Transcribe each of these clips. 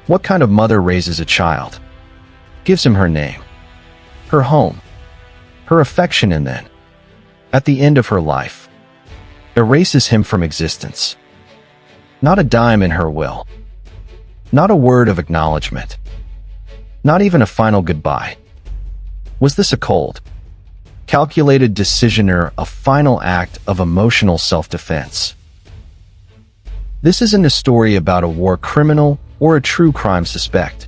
What kind of mother raises a child? Gives him her name, her home, her affection, and then, at the end of her life, erases him from existence. Not a dime in her will. Not a word of acknowledgement. Not even a final goodbye. Was this a cold, calculated decision or a final act of emotional self-defense? This isn't a story about a war criminal or a true crime suspect.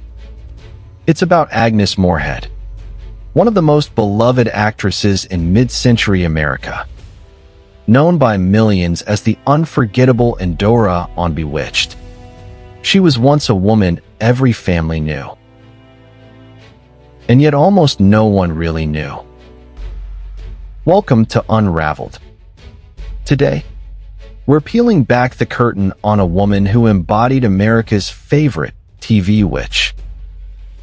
It's about Agnes Moorehead, one of the most beloved actresses in mid-century America, known by millions as the unforgettable Endora on Bewitched. She was once a woman every family knew. And yet almost no one really knew. Welcome to Unraveled. Today, we're peeling back the curtain on a woman who embodied America's favorite TV witch,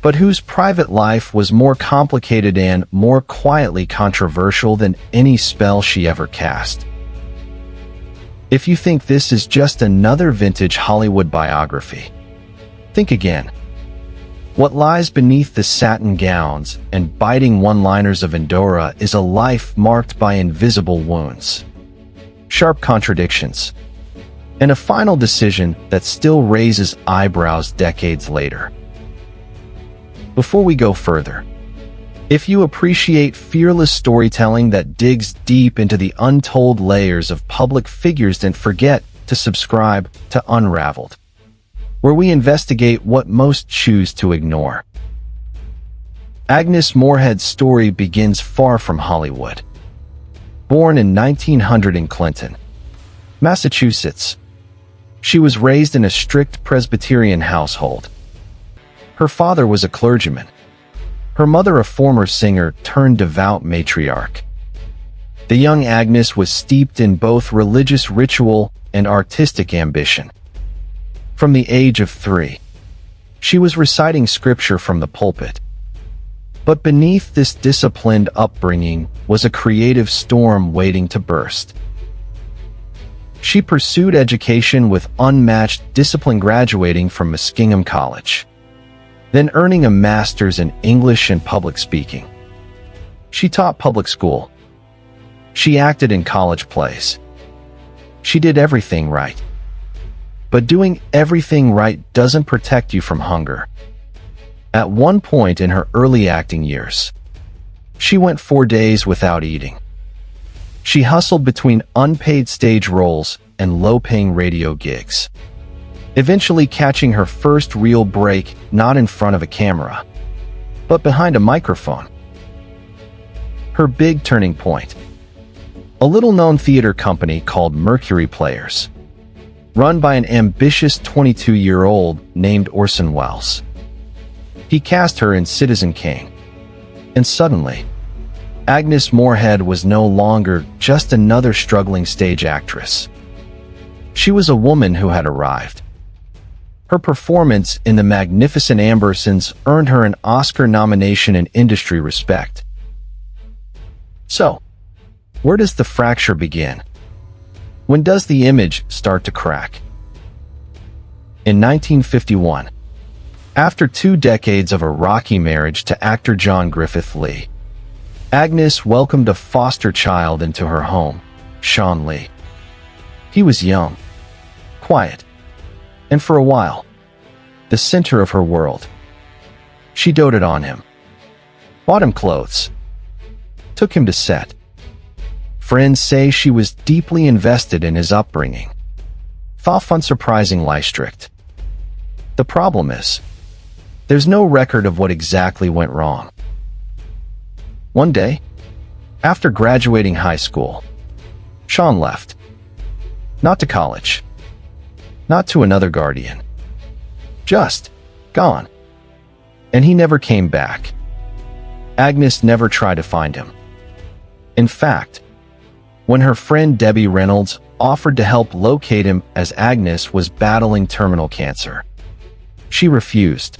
but whose private life was more complicated and more quietly controversial than any spell she ever cast. If you think this is just another vintage Hollywood biography, think again. What lies beneath the satin gowns and biting one-liners of Endora is a life marked by invisible wounds, sharp contradictions, and a final decision that still raises eyebrows decades later. Before we go further, if you appreciate fearless storytelling that digs deep into the untold layers of public figures, then forget to subscribe to Unraveled, where we investigate what most choose to ignore. Agnes Moorehead's story begins far from Hollywood. Born in 1900 in Clinton, Massachusetts, she was raised in a strict Presbyterian household. Her father was a clergyman, her mother a former singer turned devout matriarch. The young Agnes was steeped in both religious ritual and artistic ambition. From the age of 3, she was reciting scripture from the pulpit. But beneath this disciplined upbringing was a creative storm waiting to burst. She pursued education with unmatched discipline, graduating from Muskingum College, then earning a master's in English and public speaking. She taught public school. She acted in college plays. She did everything right. But doing everything right doesn't protect you from hunger. At one point in her early acting years, she went 4 days without eating. She hustled between unpaid stage roles and low-paying radio gigs, eventually catching her first real break not in front of a camera, but behind a microphone. Her big turning point: a little-known theater company called Mercury Players, run by an ambitious 22-year-old named Orson Welles. He cast her in Citizen Kane, and suddenly, Agnes Moorehead was no longer just another struggling stage actress. She was a woman who had arrived. Her performance in The Magnificent Ambersons earned her an Oscar nomination and industry respect. So, where does the fracture begin? When does the image start to crack? In 1951, after 2 decades of a rocky marriage to actor John Griffith Lee, Agnes welcomed a foster child into her home, Sean Lee. He was young, quiet, and for a while, the center of her world. She doted on him, bought him clothes, took him to set. Friends say she was deeply invested in his upbringing, unsurprisingly strict. The problem is, there's no record of what exactly went wrong. One day, after graduating high school, Sean left. Not to college, not to another guardian. Just gone. And he never came back. Agnes never tried to find him. In fact, when her friend Debbie Reynolds offered to help locate him as Agnes was battling terminal cancer, she refused.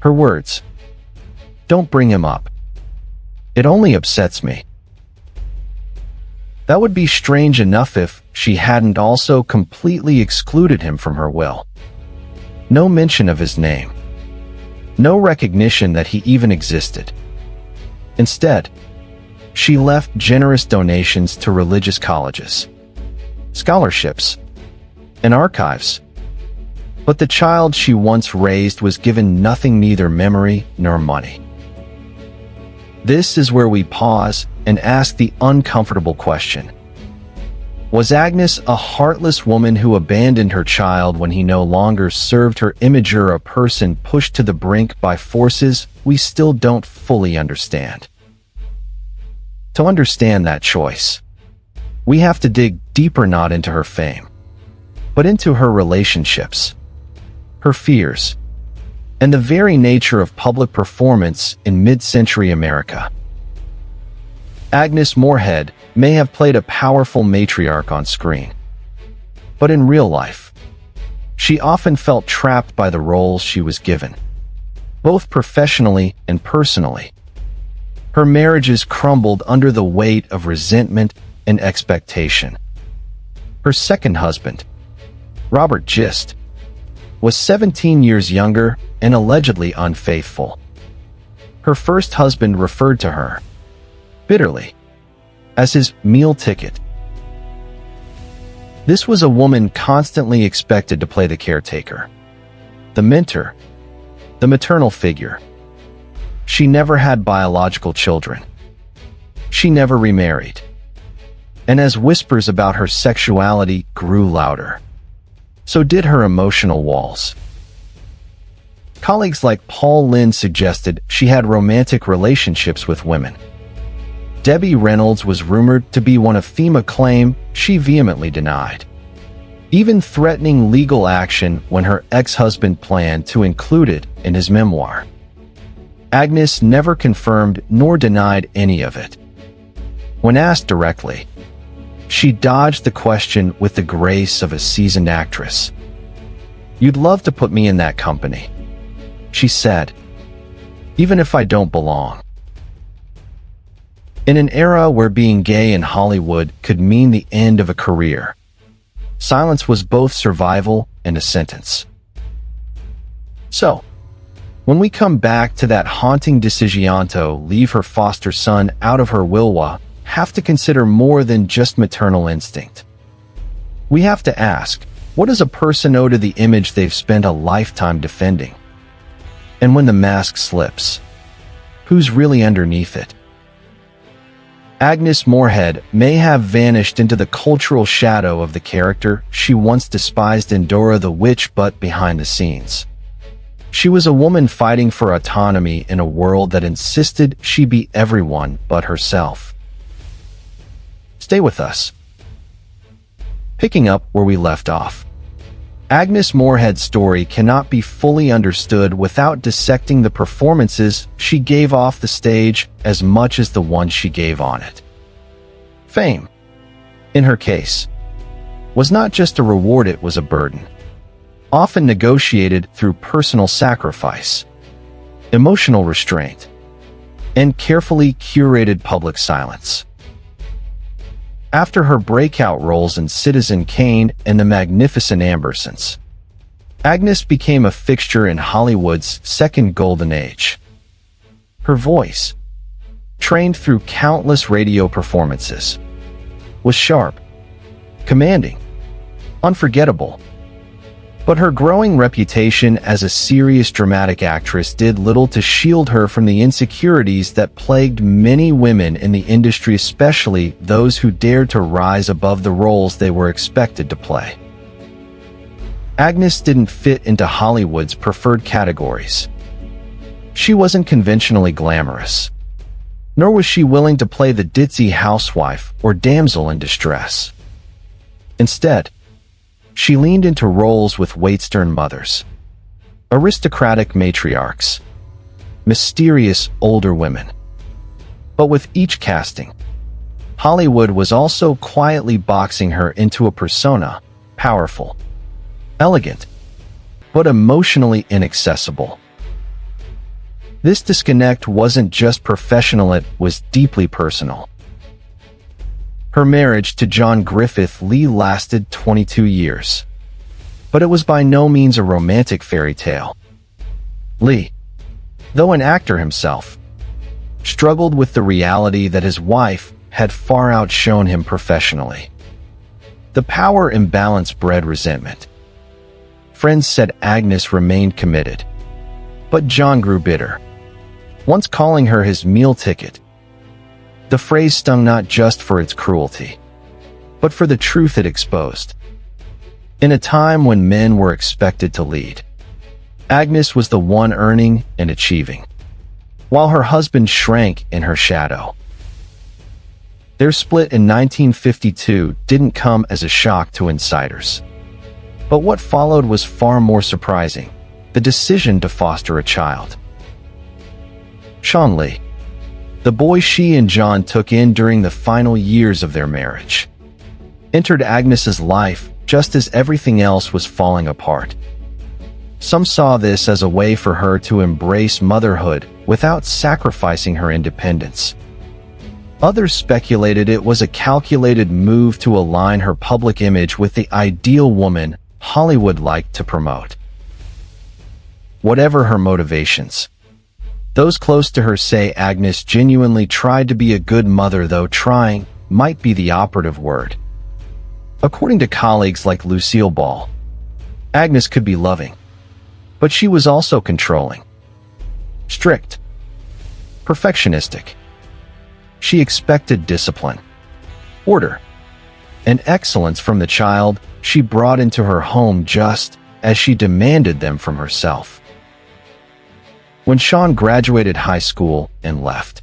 Her words: "Don't bring him up. It only upsets me." That would be strange enough if she hadn't also completely excluded him from her will. No mention of his name. No recognition that he even existed. Instead, she left generous donations to religious colleges, scholarships, and archives. But the child she once raised was given nothing, neither memory nor money. This is where we pause and ask the uncomfortable question. Was Agnes a heartless woman who abandoned her child when he no longer served her image, or a person pushed to the brink by forces we still don't fully understand? To understand that choice, we have to dig deeper, not into her fame, but into her relationships, her fears, and the very nature of public performance in mid-century America. Agnes Moorehead may have played a powerful matriarch on screen, but in real life, she often felt trapped by the roles she was given, both professionally and personally. Her marriages crumbled under the weight of resentment and expectation. Her second husband, Robert Gist, was 17 years younger and allegedly unfaithful. Her first husband referred to her, bitterly, as his meal ticket. This was a woman constantly expected to play the caretaker, the mentor, the maternal figure. She never had biological children. She never remarried. And as whispers about her sexuality grew louder, so did her emotional walls. Colleagues like Paul Lynde suggested she had romantic relationships with women. Debbie Reynolds was rumored to be one of FEMA claim she vehemently denied, even threatening legal action when her ex-husband planned to include it in his memoir. Agnes never confirmed nor denied any of it. When asked directly, she dodged the question with the grace of a seasoned actress. "You'd love to put me in that company," she said, "even if I don't belong." In an era where being gay in Hollywood could mean the end of a career, silence was both survival and a sentence. So, when we come back to that haunting decision to leave her foster son out of her will, we have to consider more than just maternal instinct. We have to ask, what does a person owe to the image they've spent a lifetime defending? And when the mask slips, who's really underneath it? Agnes Moorehead may have vanished into the cultural shadow of the character she once despised in Dora the Witch, but behind the scenes, she was a woman fighting for autonomy in a world that insisted she be everyone but herself. Stay with us. Picking up where we left off, Agnes Moorehead's story cannot be fully understood without dissecting the performances she gave off the stage as much as the ones she gave on it. Fame, in her case, was not just a reward, it was a burden, often negotiated through personal sacrifice, emotional restraint, and carefully curated public silence. After her breakout roles in Citizen Kane and The Magnificent Ambersons, Agnes became a fixture in Hollywood's second golden age. Her voice, trained through countless radio performances, was sharp, commanding, unforgettable. But her growing reputation as a serious dramatic actress did little to shield her from the insecurities that plagued many women in the industry, especially those who dared to rise above the roles they were expected to play. Agnes didn't fit into Hollywood's preferred categories. She wasn't conventionally glamorous, nor was she willing to play the ditzy housewife or damsel in distress. Instead, she leaned into roles with weight-stern mothers, aristocratic matriarchs, mysterious older women. But with each casting, Hollywood was also quietly boxing her into a persona, powerful, elegant, but emotionally inaccessible. This disconnect wasn't just professional, it was deeply personal. Her marriage to John Griffith Lee lasted 22 years. But it was by no means a romantic fairy tale. Lee, though an actor himself, struggled with the reality that his wife had far outshone him professionally. The power imbalance bred resentment. Friends said Agnes remained committed, but John grew bitter, once calling her his meal ticket. The phrase stung not just for its cruelty, but for the truth it exposed. In a time when men were expected to lead, Agnes was the one earning and achieving, while her husband shrank in her shadow. Their split in 1952 didn't come as a shock to insiders. But what followed was far more surprising: the decision to foster a child. Sean Lee, the boy she and John took in during the final years of their marriage, entered Agnes's life just as everything else was falling apart. Some saw this as a way for her to embrace motherhood without sacrificing her independence. Others speculated it was a calculated move to align her public image with the ideal woman Hollywood liked to promote. Whatever her motivations, those close to her say Agnes genuinely tried to be a good mother, though trying might be the operative word. According to colleagues like Lucille Ball, Agnes could be loving, but she was also controlling, strict, perfectionistic. She expected discipline, order, and excellence from the child she brought into her home, just as she demanded them from herself. When Sean graduated high school and left,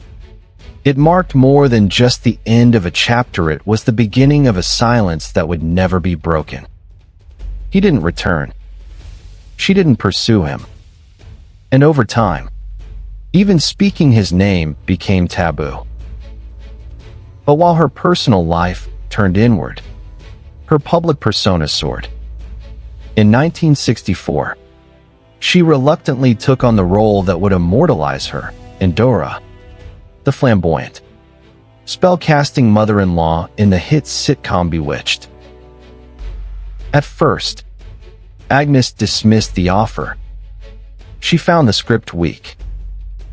it marked more than just the end of a chapter. It was the beginning of a silence that would never be broken. He didn't return. She didn't pursue him. And over time, even speaking his name became taboo. But while her personal life turned inward, her public persona soared. In 1964, she reluctantly took on the role that would immortalize her in Dora, the flamboyant, spell-casting mother-in-law in the hit sitcom Bewitched. At first, Agnes dismissed the offer. She found the script weak,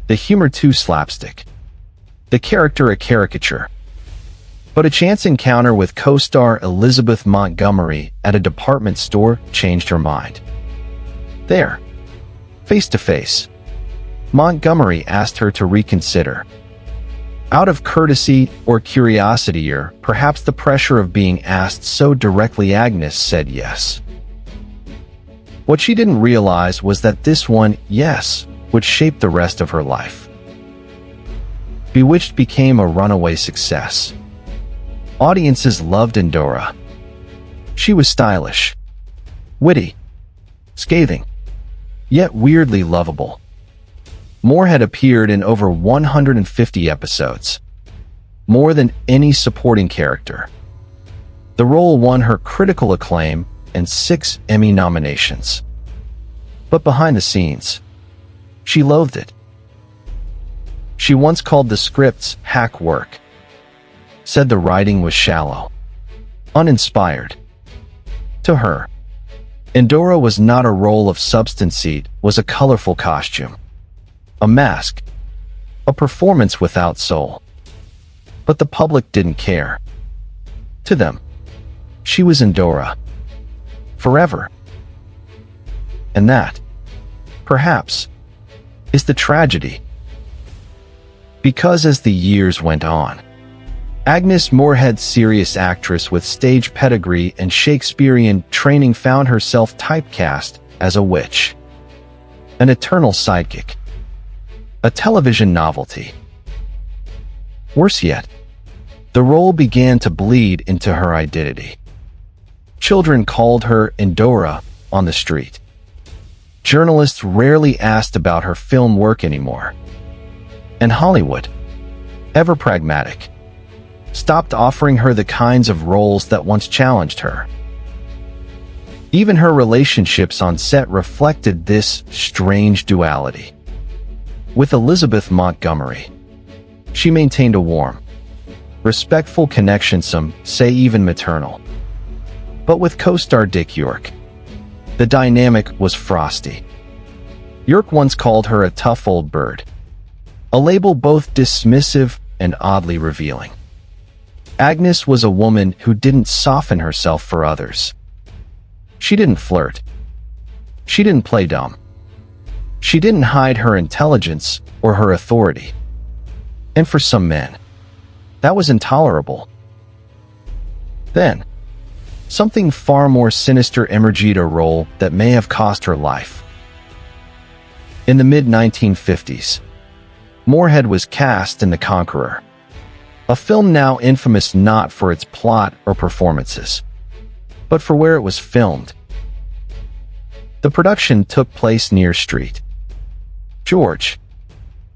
the humor too slapstick, the character a caricature. But a chance encounter with co-star Elizabeth Montgomery at a department store changed her mind. There, face to face, Montgomery asked her to reconsider. Out of courtesy or curiosity, or perhaps the pressure of being asked so directly, Agnes said yes. What she didn't realize was that this one yes would shape the rest of her life. Bewitched became a runaway success. Audiences loved Dora. She was stylish, witty, scathing, yet weirdly lovable. Moorehead appeared in over 150 episodes, more than any supporting character. The role won her critical acclaim and 6 Emmy nominations. But behind the scenes, she loathed it. She once called the scripts hack work, said the writing was shallow, uninspired. To her, Dora was not a role of substance, it was a colorful costume, a mask, a performance without soul. But the public didn't care. To them, she was Dora, forever. And that, perhaps, is the tragedy. Because as the years went on, Agnes Moorehead, serious actress with stage pedigree and Shakespearean training, found herself typecast as a witch, an eternal sidekick, a television novelty. Worse yet, the role began to bleed into her identity. Children called her Dora on the street. Journalists rarely asked about her film work anymore. And Hollywood, ever pragmatic, stopped offering her the kinds of roles that once challenged her. Even her relationships on set reflected this strange duality. With Elizabeth Montgomery, she maintained a warm, respectful connection, some say even maternal. But with co-star Dick York, The dynamic was frosty. Yerk once called her a tough old bird, a label both dismissive and oddly revealing. Agnes was a woman who didn't soften herself for others. She didn't flirt. She didn't play dumb. She didn't hide her intelligence or her authority. And for some men, that was intolerable. Then, something far more sinister emerged, a role that may have cost her life. In the mid-1950s, Moorehead was cast in The Conqueror, a film now infamous not for its plot or performances, but for where it was filmed. The production took place near St. George,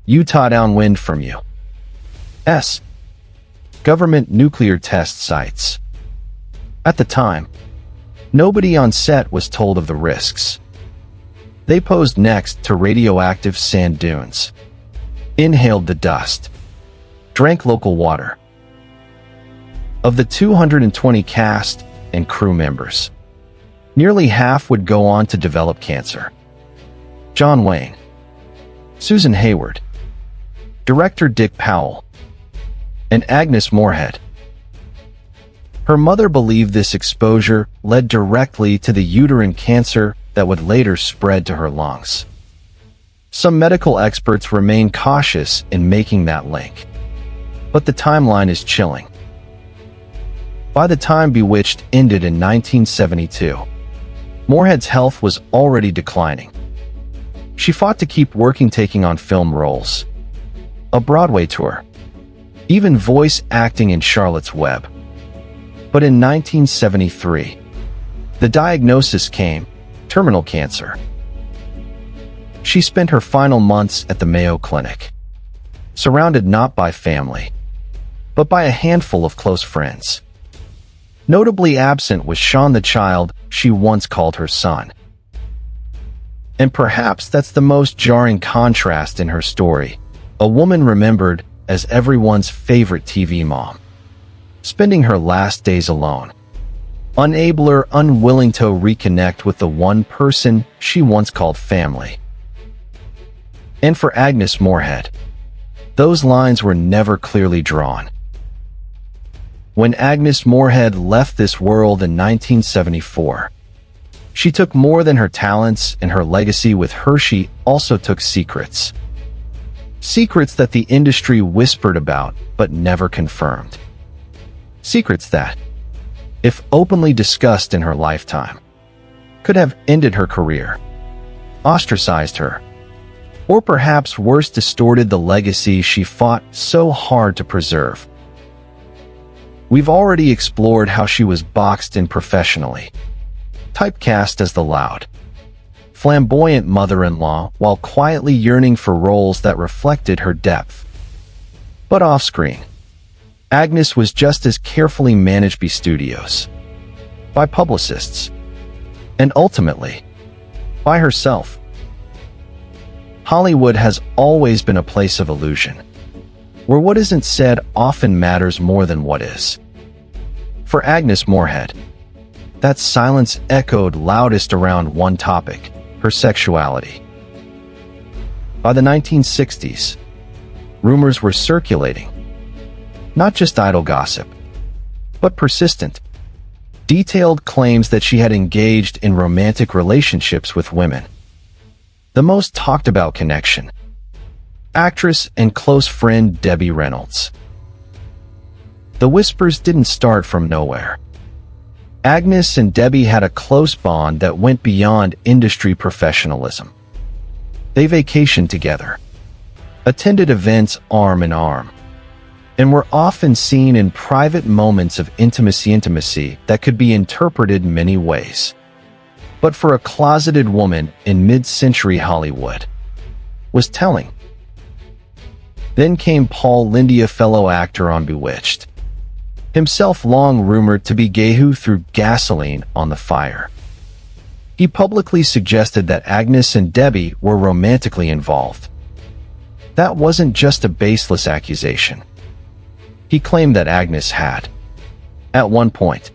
Utah, downwind from U.S. government nuclear test sites. At the time, nobody on set was told of the risks. They posed next to radioactive sand dunes, inhaled the dust, drank local water. Of the 220 cast and crew members, nearly half would go on to develop cancer. John Wayne, Susan Hayward, director Dick Powell, and Agnes Moorehead. Her mother believed this exposure led directly to the uterine cancer that would later spread to her lungs. Some medical experts remain cautious in making that link, but the timeline is chilling. By the time Bewitched ended in 1972, Moorehead's health was already declining. She fought to keep working, taking on film roles, a Broadway tour, even voice acting in Charlotte's Web. But in 1973, the diagnosis came: terminal cancer. She spent her final months at the Mayo Clinic, surrounded not by family, but by a handful of close friends. Notably absent was Sean, the child she once called her son. And perhaps that's the most jarring contrast in her story, a woman remembered as everyone's favorite TV mom, spending her last days alone, unable or unwilling to reconnect with the one person she once called family. And for Agnes Moorehead, those lines were never clearly drawn. When Agnes Moorehead left this world in 1974, she took more than her talents and her legacy with her. She also took secrets. Secrets that the industry whispered about but never confirmed. Secrets that, if openly discussed in her lifetime, could have ended her career, ostracized her, or perhaps worse, distorted the legacy she fought so hard to preserve. We've already explored how she was boxed in professionally, typecast as the loud, flamboyant mother-in-law while quietly yearning for roles that reflected her depth. But off-screen, Agnes was just as carefully managed by studios, by publicists, and ultimately, by herself. Hollywood has always been a place of illusion, where what isn't said often matters more than what is. For Agnes Moorehead, that silence echoed loudest around one topic: her sexuality. By the 1960s, rumors were circulating, not just idle gossip, but persistent, detailed claims that she had engaged in romantic relationships with women. The most talked about connection: actress and close friend Debbie Reynolds. The whispers didn't start from nowhere. Agnes and Debbie had a close bond that went beyond industry professionalism. They vacationed together, attended events arm in arm, and were often seen in private moments of intimacy that could be interpreted many ways. But for a closeted woman in mid-century Hollywood, was telling. Then came Paul Lindy, a fellow actor on Bewitched, himself long rumored to be gay, who threw gasoline on the fire. He publicly suggested that Agnes and Debbie were romantically involved. That wasn't just a baseless accusation. He claimed that Agnes had, at one point,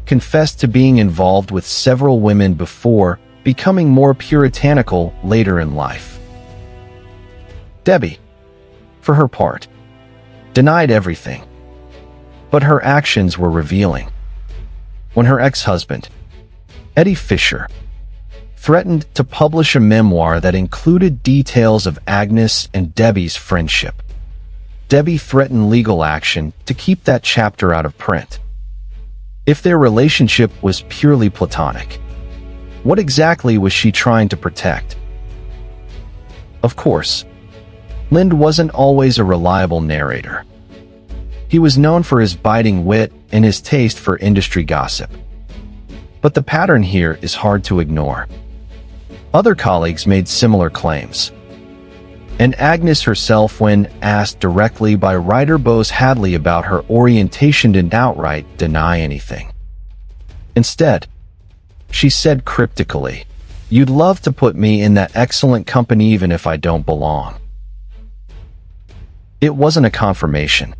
confessed to being involved with several women before becoming more puritanical later in life. Debbie, for her part, denied everything, but her actions were revealing. When her ex-husband, Eddie Fisher, threatened to publish a memoir that included details of Agnes and Debbie's friendship, Debbie threatened legal action to keep that chapter out of print. If their relationship was purely platonic, what exactly was she trying to protect? Of course, Lind wasn't always a reliable narrator. He was known for his biting wit and his taste for industry gossip. But the pattern here is hard to ignore. Other colleagues made similar claims. And Agnes herself, when asked directly by writer Bose Hadley about her orientation, didn't outright deny anything. Instead, she said cryptically, "You'd love to put me in that excellent company even if I don't belong." It wasn't a confirmation,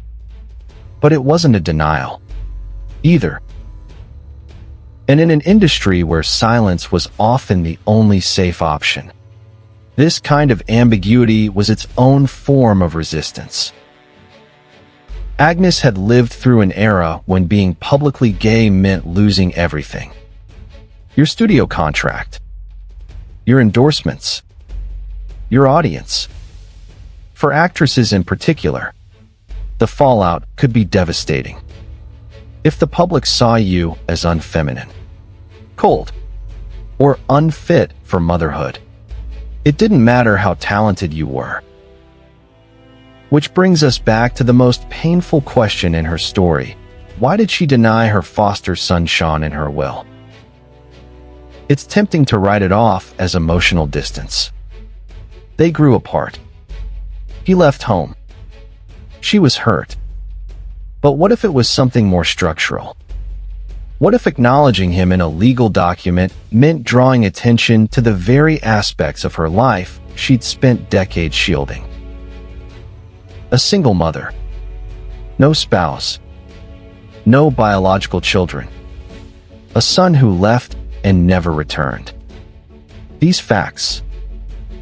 but it wasn't a denial either. And in an industry where silence was often the only safe option, this kind of ambiguity was its own form of resistance. Agnes had lived through an era when being publicly gay meant losing everything. Your studio contract, your endorsements, your audience. For actresses in particular, the fallout could be devastating. If the public saw you as unfeminine, cold, or unfit for motherhood, it didn't matter how talented you were. Which brings us back to the most painful question in her story. Why did she deny her foster son Sean in her will? It's tempting to write it off as emotional distance. They grew apart. He left home. She was hurt. But what if it was something more structural? What if acknowledging him in a legal document meant drawing attention to the very aspects of her life she'd spent decades shielding? A single mother. No spouse. No biological children. A son who left and never returned. These facts,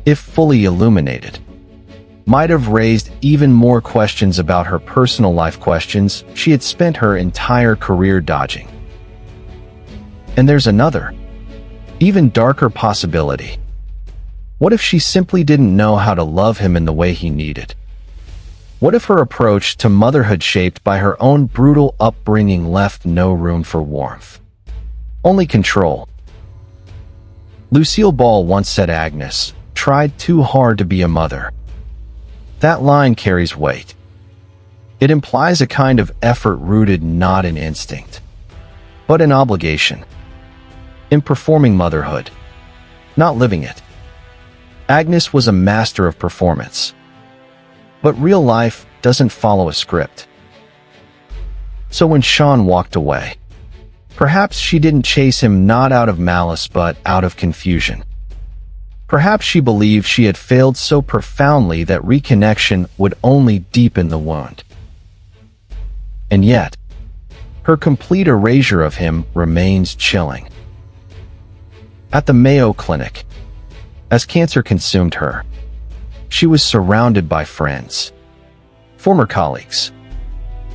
if fully illuminated, might have raised even more questions about her personal life, questions she had spent her entire career dodging. And there's another, even darker possibility. What if she simply didn't know how to love him in the way he needed? What if her approach to motherhood, shaped by her own brutal upbringing, left no room for warmth, only control? Lucille Ball once said Agnes tried too hard to be a mother. That line carries weight. It implies a kind of effort rooted not in instinct, but in obligation, in performing motherhood, not living it. Agnes was a master of performance. But real life doesn't follow a script. So when Sean walked away, perhaps she didn't chase him not out of malice but out of confusion. Perhaps she believed she had failed so profoundly that reconnection would only deepen the wound. And yet, her complete erasure of him remains chilling. At the Mayo Clinic, as cancer consumed her, she was surrounded by friends, former colleagues,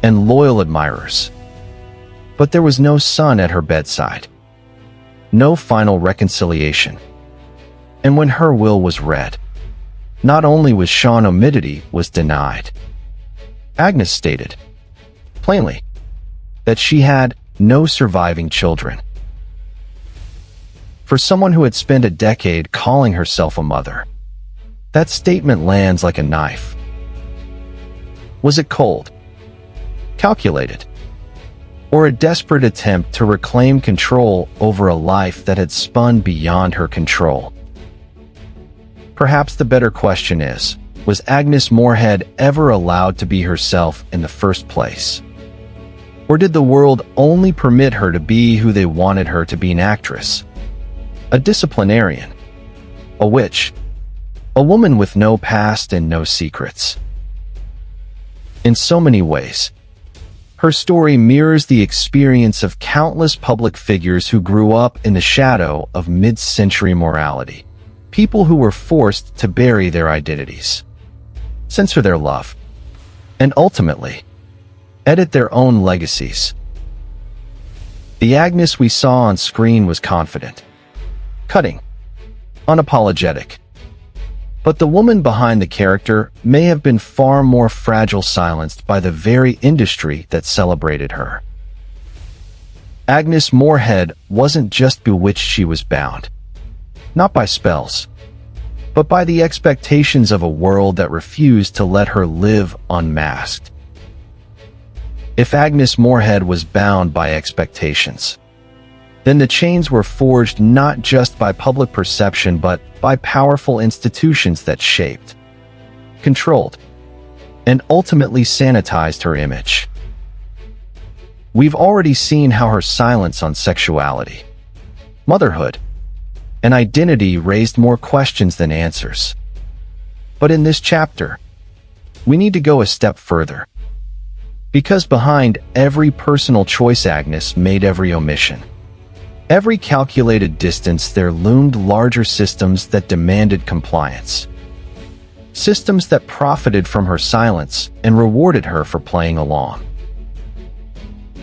and loyal admirers. But there was no son at her bedside, no final reconciliation. And when her will was read, not only was Sean omitted, he was denied. Agnes stated, plainly, that she had no surviving children. For someone who had spent a decade calling herself a mother, that statement lands like a knife. Was it cold, calculated, or a desperate attempt to reclaim control over a life that had spun beyond her control? Perhaps the better question is, was Agnes Moorehead ever allowed to be herself in the first place? Or did the world only permit her to be who they wanted her to be? An actress, a disciplinarian, a witch, a woman with no past and no secrets. In so many ways, Her story mirrors the experience of countless public figures who grew up in the shadow of mid-century morality. People who were forced to bury their identities, censor their love, and ultimately, edit their own legacies. The Agnes we saw on screen was confident, cutting, unapologetic. But the woman behind the character may have been far more fragile, silenced by the very industry that celebrated her. Agnes Moorehead wasn't just bewitched, she was bound. Not by spells, but by the expectations of a world that refused to let her live unmasked. If Agnes Moorehead was bound by expectations, then the chains were forged not just by public perception but by powerful institutions that shaped, controlled, and ultimately sanitized her image. We've already seen how her silence on sexuality, motherhood, and identity raised more questions than answers. But in this chapter, we need to go a step further. Because behind every personal choice Agnes made, every omission, every calculated distance, there loomed larger systems that demanded compliance. Systems that profited from her silence and rewarded her for playing along.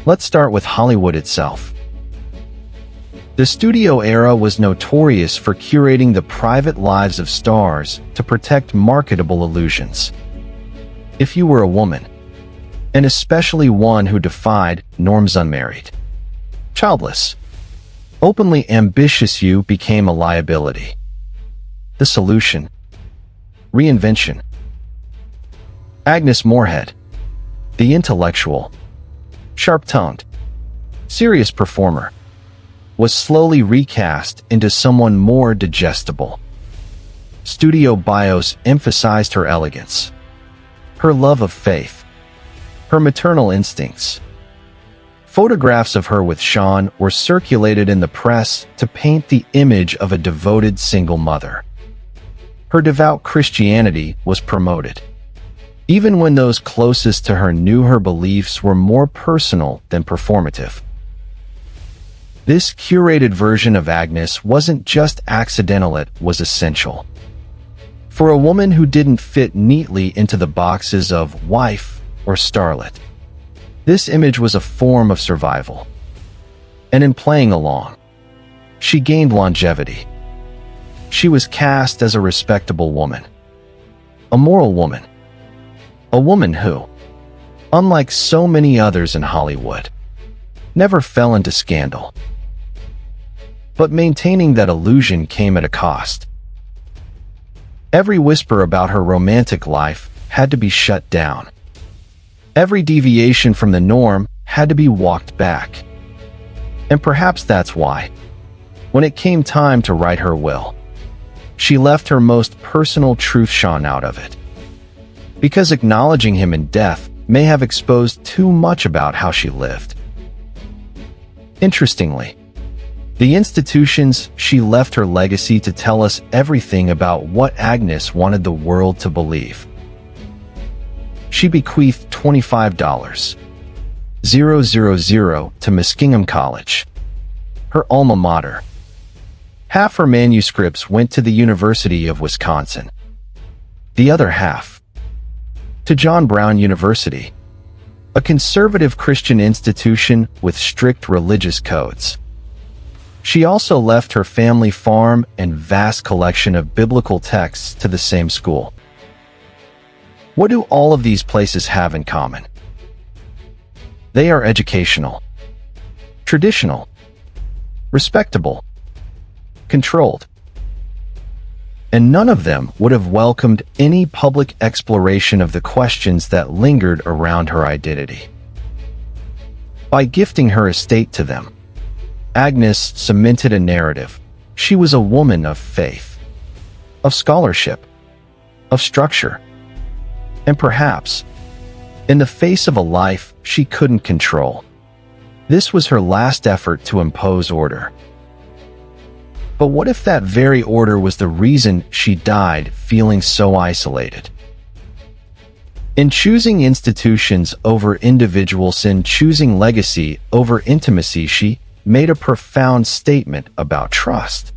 Let's start with Hollywood itself. The studio era was notorious for curating the private lives of stars to protect marketable illusions. If you were a woman, and especially one who defied norms, unmarried, childless, openly ambitious, you became a liability. The solution? Reinvention. Agnes Moorehead, the intellectual, sharp-tongued, serious performer, was slowly recast into someone more digestible. Studio bios emphasized her elegance, her love of faith, her maternal instincts. Photographs of her with Sean were circulated in the press to paint the image of a devoted single mother. Her devout Christianity was promoted, even when those closest to her knew her beliefs were more personal than performative. This curated version of Agnes wasn't just accidental, it was essential. For a woman who didn't fit neatly into the boxes of wife or starlet, this image was a form of survival. And in playing along, she gained longevity. She was cast as a respectable woman, a moral woman, a woman who, unlike so many others in Hollywood, never fell into scandal. But maintaining that illusion came at a cost. Every whisper about her romantic life had to be shut down. Every deviation from the norm had to be walked back. And perhaps that's why, when it came time to write her will, she left her most personal truth, Sean, out of it. Because acknowledging him in death may have exposed too much about how she lived. Interestingly, the institutions she left her legacy to tell us everything about what Agnes wanted the world to believe. She bequeathed $25,000 to Muskingum College, her alma mater. Half her manuscripts went to the University of Wisconsin. The other half to John Brown University, a conservative Christian institution with strict religious codes. She also left her family farm and vast collection of biblical texts to the same school. What do all of these places have in common? They are educational, traditional, respectable, controlled. And none of them would have welcomed any public exploration of the questions that lingered around her identity. By gifting her estate to them, Agnes cemented a narrative. She was a woman of faith, of scholarship, of structure, and perhaps, in the face of a life she couldn't control, this was her last effort to impose order. But what if that very order was the reason she died feeling so isolated? In choosing institutions over individuals and choosing legacy over intimacy, she made a profound statement about trust.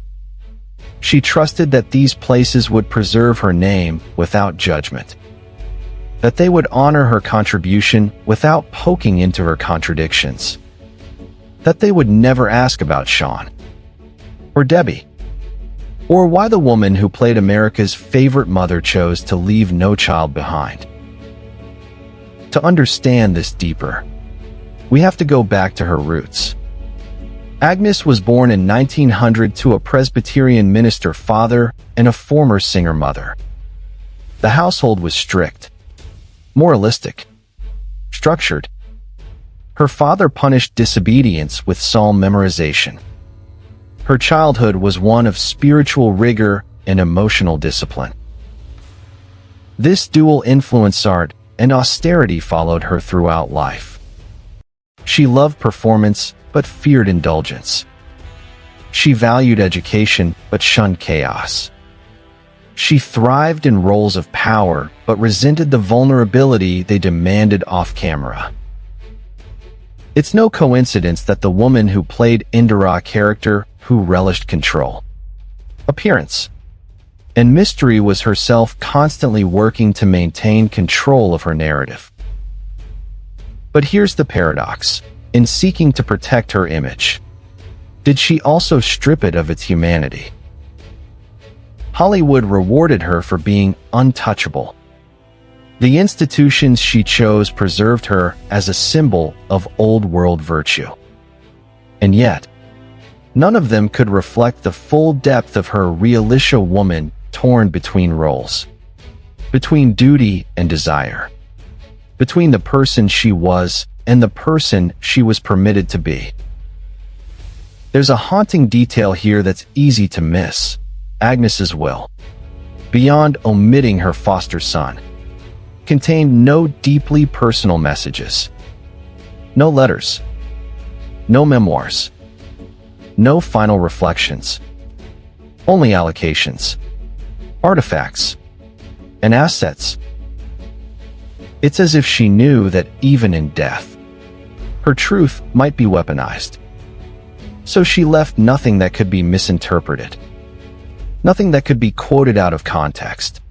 She trusted that these places would preserve her name without judgment, that they would honor her contribution without poking into her contradictions, that they would never ask about Sean or Debbie, or why the woman who played America's favorite mother chose to leave no child behind. To understand this deeper, we have to go back to her roots. Agnes was born in 1900 to a Presbyterian minister father and a former singer mother. The household was strict, moralistic, structured. Her father punished disobedience with psalm memorization. Her childhood was one of spiritual rigor and emotional discipline. This dual influence, art and austerity, followed her throughout life. She loved performance but feared indulgence. She valued education but shunned chaos. She thrived in roles of power but resented the vulnerability they demanded off camera. It's no coincidence that the woman who played Indira, a character who relished control, appearance, and mystery, was herself constantly working to maintain control of her narrative. But here's the paradox. In seeking to protect her image, did she also strip it of its humanity? Hollywood rewarded her for being untouchable. The institutions she chose preserved her as a symbol of old-world virtue. And yet, none of them could reflect the full depth of her realistic woman, torn between roles, between duty and desire, between the person she was and the person she was permitted to be. There's a haunting detail here that's easy to miss. Agnes's will, beyond omitting her foster son, contained no deeply personal messages, no letters, no memoirs, no final reflections, only allocations, artifacts, and assets. It's as if she knew that even in death, her truth might be weaponized. So she left nothing that could be misinterpreted, nothing that could be quoted out of context,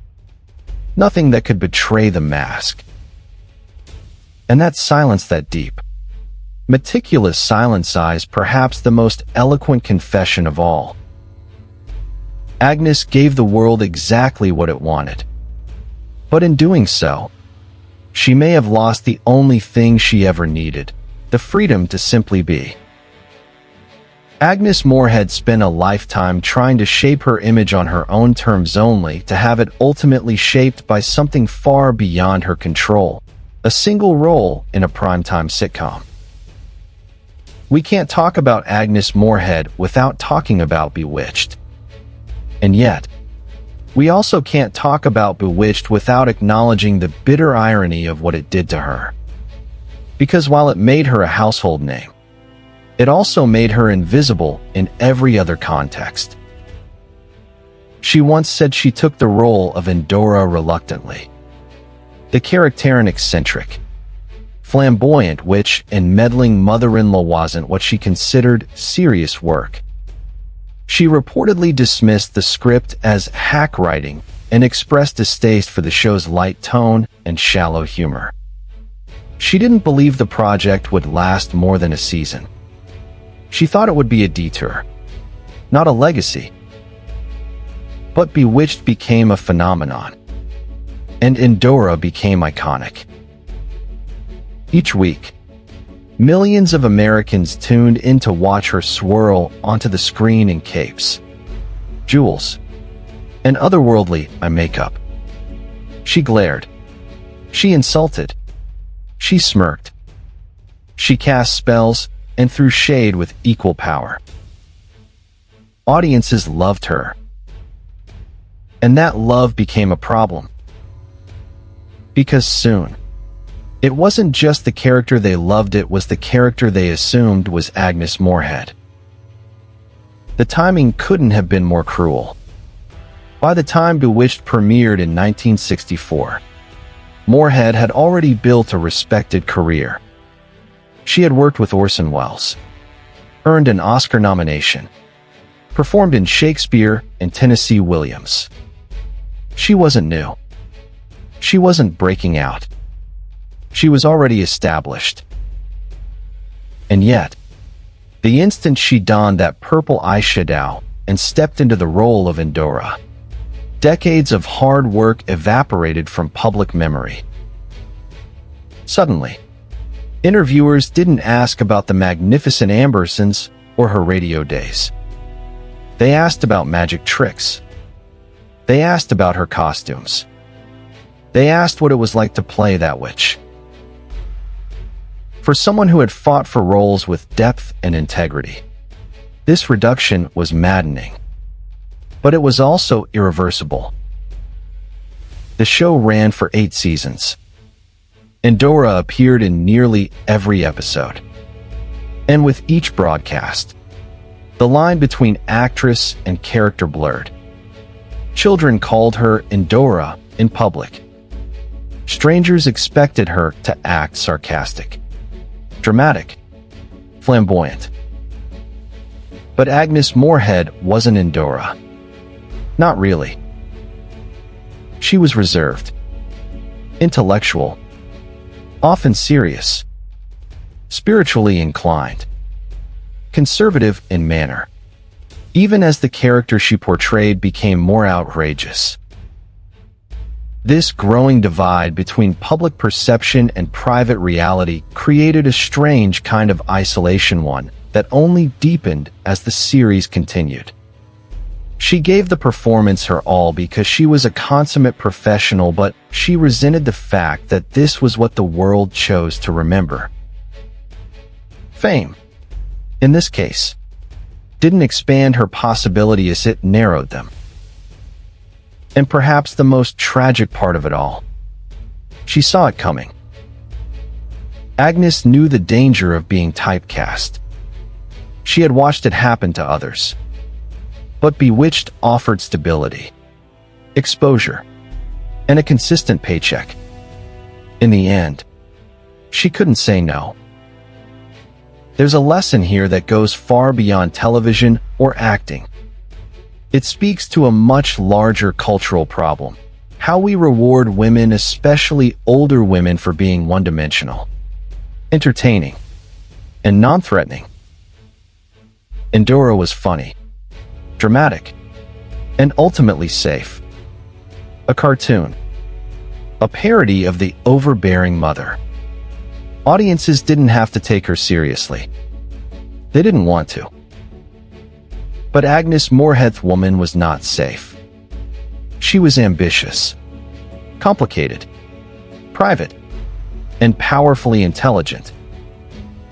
nothing that could betray the mask. And that silence, that deep, meticulous silence, is perhaps the most eloquent confession of all. Agnes gave the world exactly what it wanted, but in doing so, she may have lost the only thing she ever needed, the freedom to simply be. Agnes Moorehead spent a lifetime trying to shape her image on her own terms, only to have it ultimately shaped by something far beyond her control, a single role in a primetime sitcom. We can't talk about Agnes Moorehead without talking about Bewitched. And yet, we also can't talk about Bewitched without acknowledging the bitter irony of what it did to her. Because while it made her a household name, it also made her invisible in every other context. She once said she took the role of Indira reluctantly. The character, an eccentric, flamboyant witch and meddling mother-in-law, wasn't what she considered serious work. She reportedly dismissed the script as hack writing and expressed distaste for the show's light tone and shallow humor. She didn't believe the project would last more than a season. She thought it would be a detour, not a legacy. But Bewitched became a phenomenon, and Indira became iconic. Each week, millions of Americans tuned in to watch her swirl onto the screen in capes, jewels, and otherworldly eye makeup. She glared. She insulted. She smirked. She cast spells and threw shade with equal power. Audiences loved her. And that love became a problem. Because soon, it wasn't just the character they loved, it was the character they assumed was Agnes Moorehead. The timing couldn't have been more cruel. By the time Bewitched premiered in 1964, Moorehead had already built a respected career. She had worked with Orson Welles, earned an Oscar nomination, performed in Shakespeare and Tennessee Williams. She wasn't new. She wasn't breaking out. She was already established. And yet, the instant she donned that purple eyeshadow and stepped into the role of Endora, decades of hard work evaporated from public memory. Suddenly, interviewers didn't ask about the magnificent Ambersons or her radio days. They asked about magic tricks. They asked about her costumes. They asked what it was like to play that witch. For someone who had fought for roles with depth and integrity, this reduction was maddening. But it was also irreversible. The show ran for 8 seasons. Endora appeared in nearly every episode. And with each broadcast, the line between actress and character blurred. Children called her Endora in public. Strangers expected her to act sarcastic, dramatic, flamboyant. But Agnes Moorehead wasn't Endora. Not really. She was reserved, intellectual, often serious, spiritually inclined, conservative in manner, even as the character she portrayed became more outrageous. This growing divide between public perception and private reality created a strange kind of isolation, one that only deepened as the series continued. She gave the performance her all because she was a consummate professional, but she resented the fact that this was what the world chose to remember. Fame, in this case, didn't expand her possibilities, it narrowed them. And perhaps the most tragic part of it all, she saw it coming. Agnes knew the danger of being typecast. She had watched it happen to others. But Bewitched offered stability, exposure, and a consistent paycheck. In the end, she couldn't say no. There's a lesson here that goes far beyond television or acting. It speaks to a much larger cultural problem: how we reward women, especially older women, for being one-dimensional, entertaining, and non-threatening. Endora was funny, dramatic, and ultimately safe. A cartoon, a parody of the overbearing mother. Audiences didn't have to take her seriously. They didn't want to. But Agnes Moorehead's woman was not safe. She was ambitious, complicated, private, and powerfully intelligent.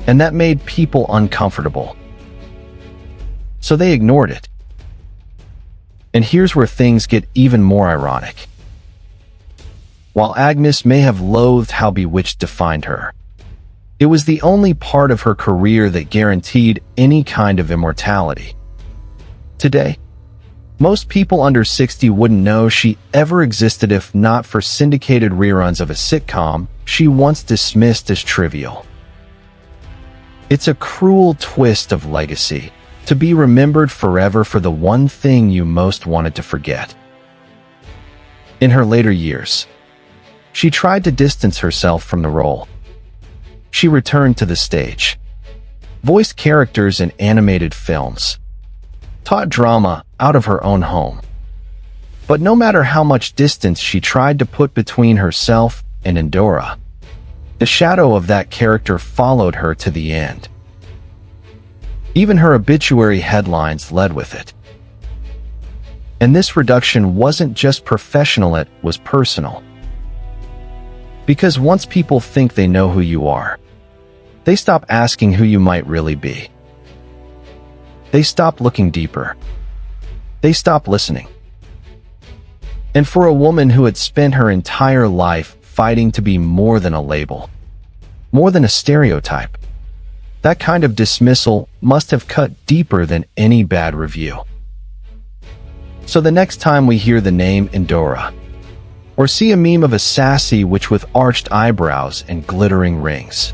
And that made people uncomfortable. So they ignored it. And here's where things get even more ironic. While Agnes may have loathed how Bewitched defined her, it was the only part of her career that guaranteed any kind of immortality. Today, most people under 60 wouldn't know she ever existed if not for syndicated reruns of a sitcom she once dismissed as trivial. It's a cruel twist of legacy, to be remembered forever for the one thing you most wanted to forget. In her later years, she tried to distance herself from the role. She returned to the stage, voiced characters in animated films, taught drama out of her own home. But no matter how much distance she tried to put between herself and Endora, the shadow of that character followed her to the end. Even her obituary headlines led with it. And this reduction wasn't just professional, it was personal. Because once people think they know who you are, they stop asking who you might really be. They stop looking deeper. They stop listening. And for a woman who had spent her entire life fighting to be more than a label, more than a stereotype, that kind of dismissal must have cut deeper than any bad review. So the next time we hear the name Endora, Or see a meme of a sassy witch with arched eyebrows and glittering rings.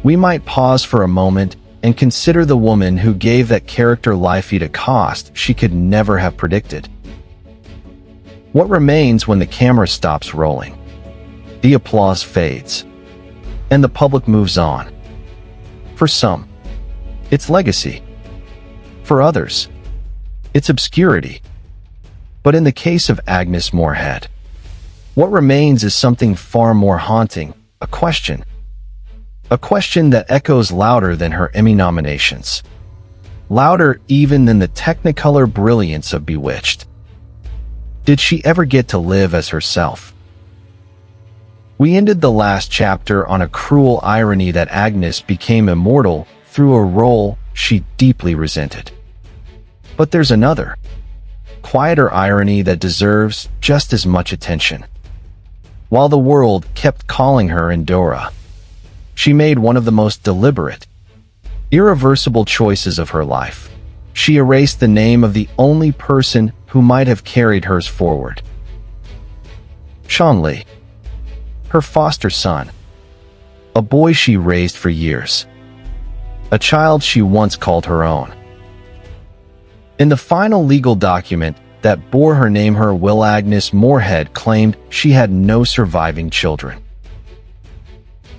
We might pause for a moment and consider the woman who gave that character life at a cost she could never have predicted. What remains when the camera stops rolling? The applause fades, and the public moves on. For some, it's legacy. For others, it's obscurity. But in the case of Agnes Moorehead, what remains is something far more haunting, a question. A question that echoes louder than her Emmy nominations. Louder even than the technicolor brilliance of Bewitched. Did she ever get to live as herself? We ended the last chapter on a cruel irony that Agnes became immortal through a role she deeply resented. But there's another, quieter irony that deserves just as much attention. While the world kept calling her Endora, she made one of the most deliberate, irreversible choices of her life. She erased the name of the only person who might have carried hers forward. Sean Lee, her foster son, a boy she raised for years, a child she once called her own. In the final legal document that bore her name, her will, Agnes Moorehead claimed she had no surviving children.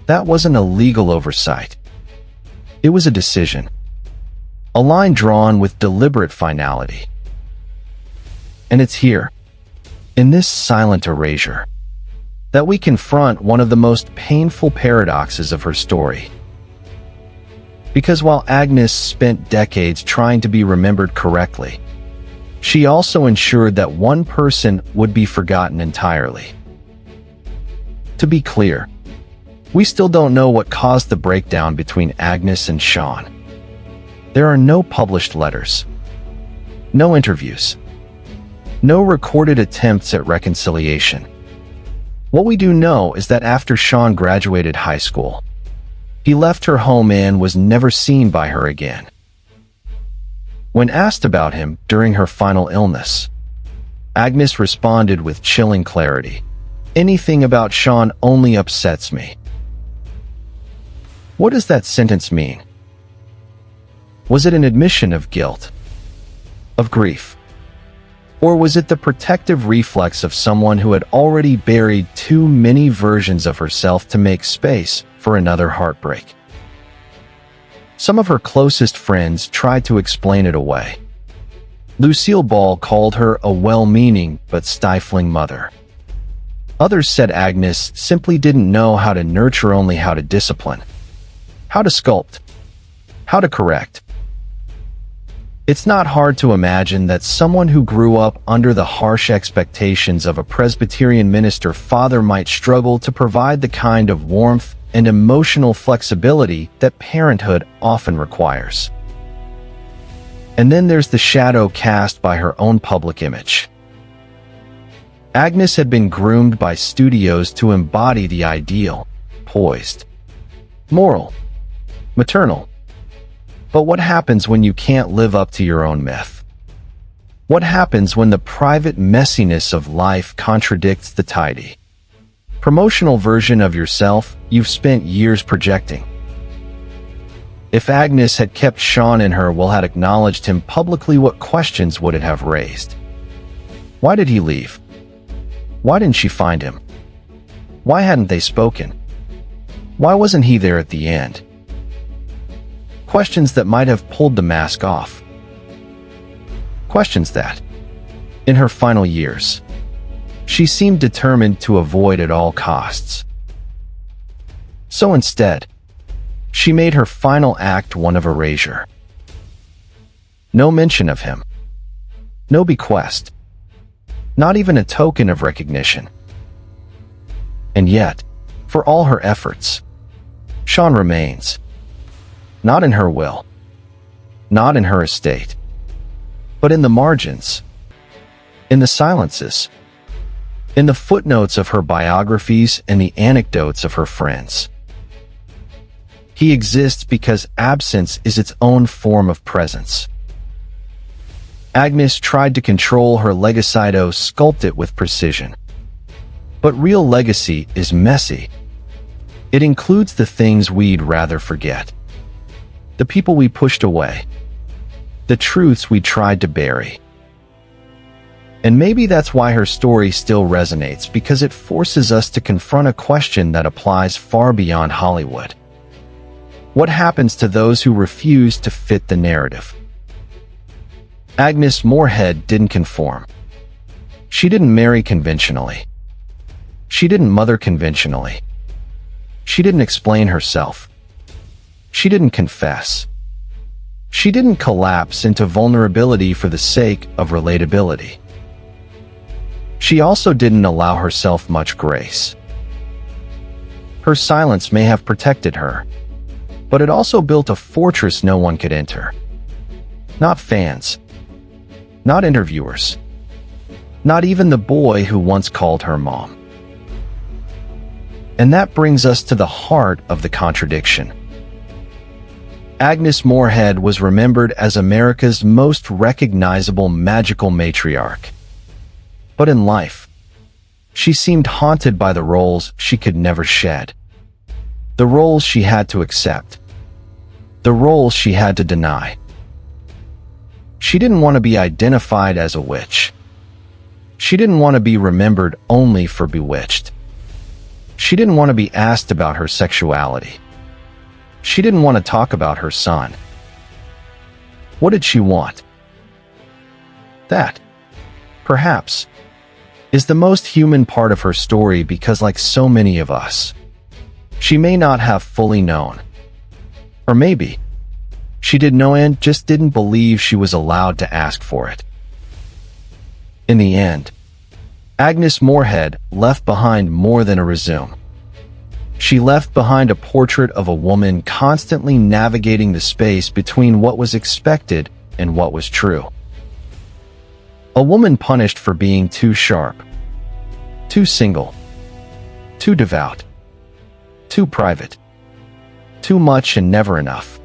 That wasn't a legal oversight. It was a decision. A line drawn with deliberate finality. And it's here, in this silent erasure, that we confront one of the most painful paradoxes of her story. Because while Agnes spent decades trying to be remembered correctly, she also ensured that one person would be forgotten entirely. To be clear, we still don't know what caused the breakdown between Agnes and Sean. There are no published letters, no interviews, no recorded attempts at reconciliation. What we do know is that after Sean graduated high school, he left her home and was never seen by her again. When asked about him during her final illness, Agnes responded with chilling clarity, "Anything about Sean only upsets me." What does that sentence mean? Was it an admission of guilt, of grief? Or was it the protective reflex of someone who had already buried too many versions of herself to make space for another heartbreak? Some of her closest friends tried to explain it away. Lucille Ball called her a well-meaning but stifling mother. Others said Agnes simply didn't know how to nurture, only how to discipline, how to sculpt, how to correct. It's not hard to imagine that someone who grew up under the harsh expectations of a Presbyterian minister father might struggle to provide the kind of warmth and emotional flexibility that parenthood often requires. And then there's the shadow cast by her own public image. Agnes had been groomed by studios to embody the ideal, poised, moral, maternal. But what happens when you can't live up to your own myth? What happens when the private messiness of life contradicts the tidy, promotional version of yourself you've spent years projecting? If Agnes had kept Sean in her will, had acknowledged him publicly, what questions would it have raised? Why did he leave? Why didn't she find him? Why hadn't they spoken? Why wasn't he there at the end? Questions that might have pulled the mask off. Questions that, in her final years, she seemed determined to avoid at all costs. So instead, she made her final act one of erasure. No mention of him. No bequest. Not even a token of recognition. And yet, for all her efforts, Sean remains. Not in her will, not in her estate, but in the margins, in the silences, in the footnotes of her biographies and the anecdotes of her friends. He exists because absence is its own form of presence. Agnes tried to control her legacy, sculpt it with precision. But real legacy is messy. It includes the things we'd rather forget, the people we pushed away, the truths we tried to bury. And maybe that's why her story still resonates, because it forces us to confront a question that applies far beyond Hollywood. What happens to those who refuse to fit the narrative? Agnes Moorehead didn't conform. She didn't marry conventionally. She didn't mother conventionally. She didn't explain herself. She didn't confess. She didn't collapse into vulnerability for the sake of relatability. She also didn't allow herself much grace. Her silence may have protected her, but it also built a fortress no one could enter. Not fans. Not interviewers. Not even the boy who once called her mom. And that brings us to the heart of the contradiction. Agnes Moorehead was remembered as America's most recognizable magical matriarch. But in life, she seemed haunted by the roles she could never shed. The roles she had to accept. The roles she had to deny. She didn't want to be identified as a witch. She didn't want to be remembered only for Bewitched. She didn't want to be asked about her sexuality. She didn't want to talk about her son. What did she want? That, perhaps, is the most human part of her story, because like so many of us, she may not have fully known. Or maybe she did know and just didn't believe she was allowed to ask for it. In the end, Agnes Moorehead left behind more than a resume. She left behind a portrait of a woman constantly navigating the space between what was expected and what was true. A woman punished for being too sharp, too single, too devout, too private, too much and never enough.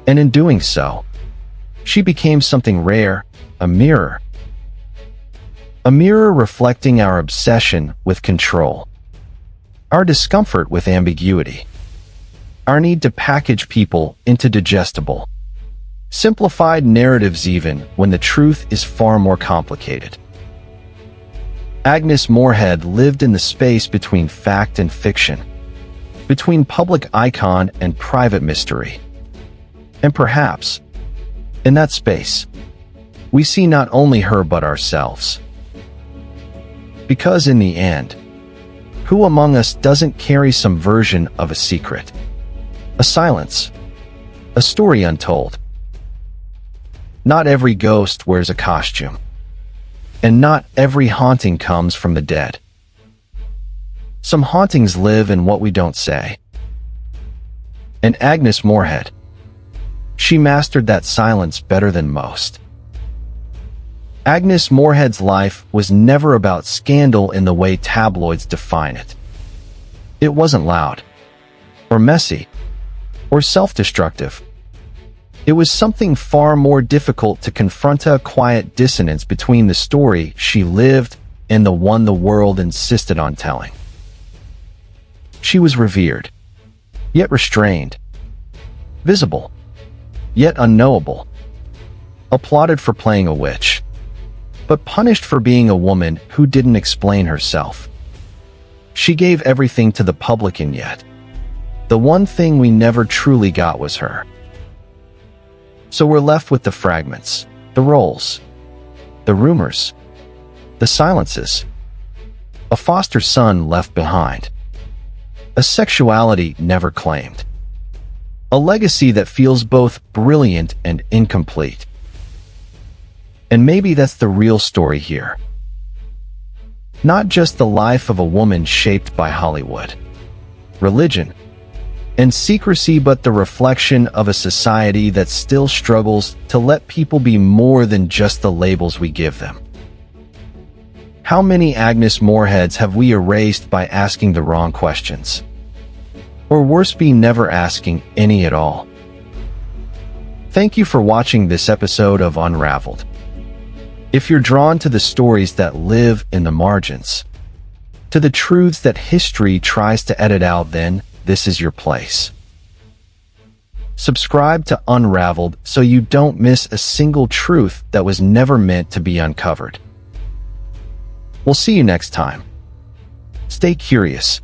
And in doing so, she became something rare, a mirror. A mirror reflecting our obsession with control, our discomfort with ambiguity, our need to package people into digestible, simplified narratives even when the truth is far more complicated. Agnes Moorehead lived in the space between fact and fiction, between public icon and private mystery. And perhaps, in that space, we see not only her but ourselves. Because in the end, who among us doesn't carry some version of a secret, a silence, a story untold? Not every ghost wears a costume, and not every haunting comes from the dead. Some hauntings live in what we don't say. And Agnes Moorehead, she mastered that silence better than most. Agnes Moorehead's life was never about scandal in the way tabloids define it. It wasn't loud, or messy, or self-destructive. It was something far more difficult to confront, a quiet dissonance between the story she lived and the one the world insisted on telling. She was revered, yet restrained, visible, yet unknowable, applauded for playing a witch, but punished for being a woman who didn't explain herself. She gave everything to the public, and yet, the one thing we never truly got was her. So we're left with the fragments, the roles, the rumors, the silences, a foster son left behind, a sexuality never claimed, a legacy that feels both brilliant and incomplete. And maybe that's the real story here. Not just the life of a woman shaped by Hollywood, religion, and secrecy, but the reflection of a society that still struggles to let people be more than just the labels we give them. How many Agnes Mooreheads have we erased by asking the wrong questions? Or worse, be never asking any at all? Thank you for watching this episode of Unraveled. If you're drawn to the stories that live in the margins, To the truths that history tries to edit out, then, this is your place. Subscribe to Unraveled so you don't miss a single truth that was never meant to be uncovered. We'll see you next time. Stay curious.